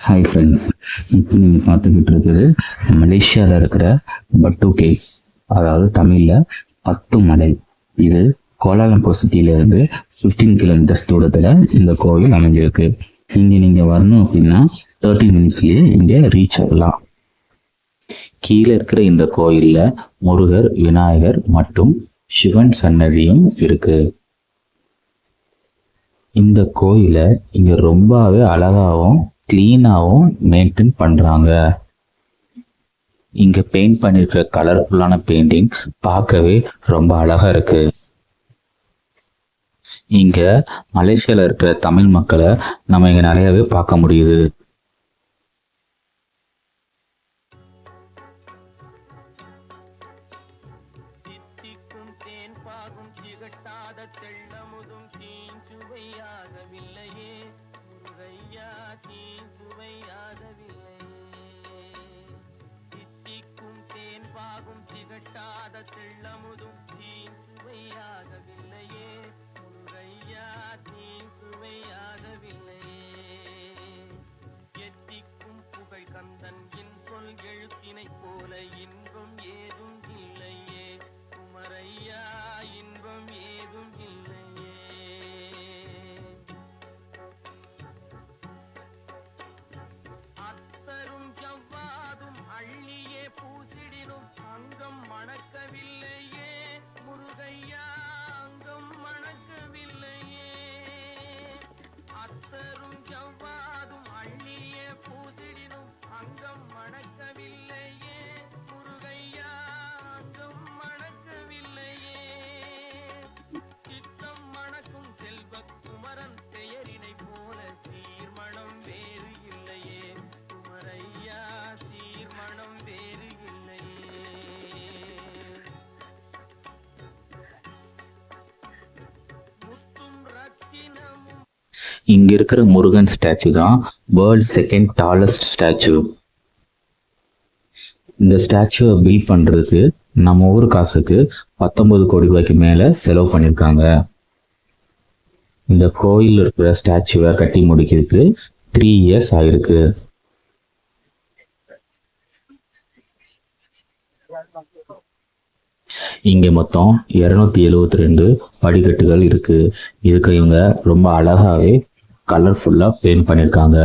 Hi friends, இப்போ நீங்கள் பார்த்துக்கிட்டு இருக்குது மலேசியாவில் இருக்கிற பட்டு கேவ்ஸ், அதாவது தமிழில் பத்து மலை. இது கோலாலம்பூர் சிட்டியிலேருந்து 15 கிலோமீட்டர்ஸ் தூரத்தில் இந்த கோவில் அமைஞ்சிருக்கு. இங்கே நீங்கள் வரணும் அப்படின்னா 30 மினிட்ஸ்லேயே இங்கே ரீச் ஆகலாம். கீழே இருக்கிற இந்த கோயிலில் முருகர், விநாயகர் மற்றும் சிவன் சன்னதியும் இருக்கு. இந்த கோயிலை இங்கே ரொம்பவே அழகாகவும் கிளீனாகவும் மெயின்டைன் பண்ணுறாங்க. இங்கே பெயிண்ட் பண்ணியிருக்கிற கலர்ஃபுல்லான பெயிண்டிங் பார்க்கவே ரொம்ப அழகாக இருக்கு. இங்கே மலேசியாவில் இருக்கிற தமிழ் மக்களை நம்ம இங்கே நிறையவே பார்க்க முடியுது. இங்க இருக்கிற முருகன் ஸ்டாச்சு தான் வேர்ல்ட் செகண்ட் டாலஸ்ட் ஸ்டாச்சு. இந்த ஸ்டாச்சுவை பில்ட் பண்றதுக்கு நம்ம ஊர் காசுக்கு 19 கோடி ரூபாய்க்கு மேல செலவு பண்ணியிருக்காங்க. இந்த கோயில் இருக்கிற ஸ்டாச்சுவை கட்டி முடிக்கிறதுக்கு 3 இயர்ஸ் ஆயிருக்கு. இங்க மொத்தம் 272 படிக்கட்டுகள் இருக்கு. இதுக்கு இவங்க ரொம்ப அழகாவே கலர்ஃபுல்லா பெயிண்ட் பண்ணியிருக்காங்க.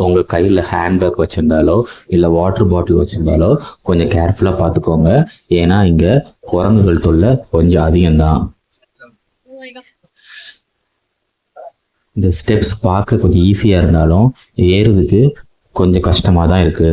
உங்க கையில ஹேண்ட்பேக் வச்சிருந்தாலோ இல்ல வாட்டர் பாட்டில் வச்சிருந்தாலோ கொஞ்சம் கேர்ஃபுல்லா பார்த்துக்கோங்க. ஏன்னா இங்க குரங்குகள் தொல்லை கொஞ்சம் அதிகம்தான். இந்த ஸ்டெப்ஸ் பார்க்க கொஞ்சம் ஈஸியா இருந்தாலும் ஏறுறதுக்கு கொஞ்சம் கஷ்டமா தான் இருக்கு.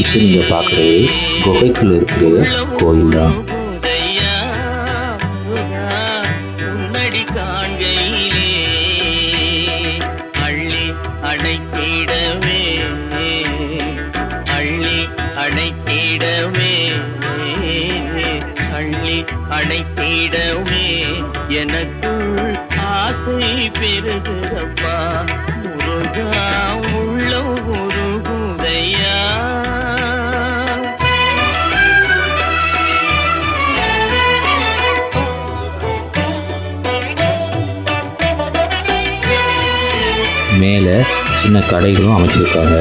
இப்போ நீங்க பார்க்குறது குகைக்குள்ள இருக்கிற கோயில் தான். அடைத்திடவே எனக்குள் ஆசை பெருகிறப்பா முருகா உள்ள உருகுதையா. மேல சின்ன கடைகளும் அமைச்சிருக்காங்க.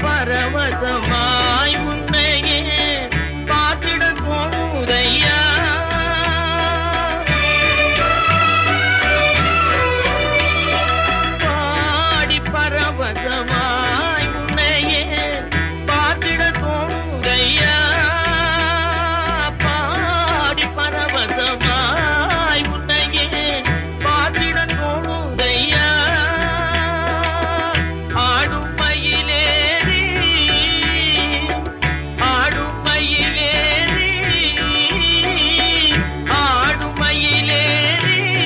பரவசமா